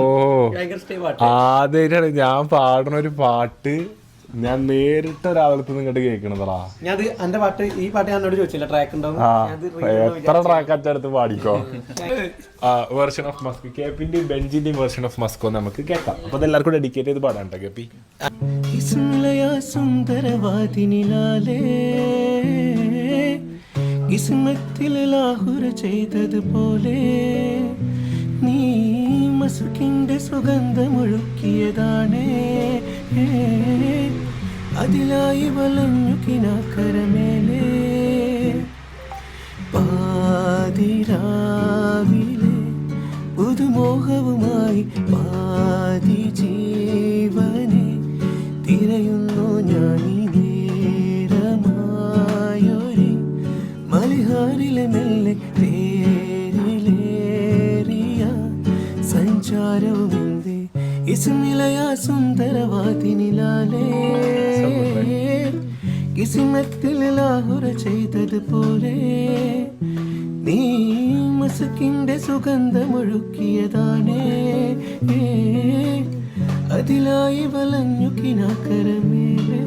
ഓ ആദ്യമായിട്ടാണ് ഞാൻ പാടുന്ന ഒരു പാട്ട് ഞാൻ നേരിട്ട് ഒരാളത്ത് നിങ്ങോട്ട് കേൾക്കണതാ. ഞാൻ എന്റെ പാട്ട് ഈ പാട്ട് ഞാൻ ചോദിച്ചില്ല ട്രാക്ക് ഉണ്ടാവും. എത്ര ട്രാക്ക് അച്ചടുത്ത് പാടിക്കോ. വേർഷൻ ഓഫ് മസ്കോ കേപ്പിന്റെയും ബെഞ്ചിന്റെയും വേർഷൻ ഓഫ് മസ്കോ നമുക്ക് കേൾക്കാം. അപ്പൊ അതെല്ലാവർക്കും ഡെഡിക്കേറ്റ് ചെയ്ത് പാടാൻ കേപ്പി. സുന്ദരവാദിനിലാലേ കിസ്മത്തിൽ ലാഹുർ ചെയ്തതുപോലെ നീ മസുക്കിന്റെ സുഗന്ധമൊഴുക്കിയതാണേ. അതിലായി വലഞ്ഞു കിനാക്കരമേലേ പാതിരാവിലെ പുതുമോഹവുമായി പാതി ജീവനെ തിരയുന്നു ഞാനീ നേരമായൊരു മലിഹാറിലെ മെല്ലെ തേരിലേറിയ സഞ്ചാരവുമെന്തേ ഇസ്മിലയ സുന്ദരവാദിനിലാലേ കിസ്മത്തിൽ ലാഹുറ ചെയ്തതുപോലെ നീ മസുക്കിന്റെ സുഗന്ധമൊഴുക്കിയതാണേ. അതിലായി വലഞ്ഞു കിനാക്കരമേലേ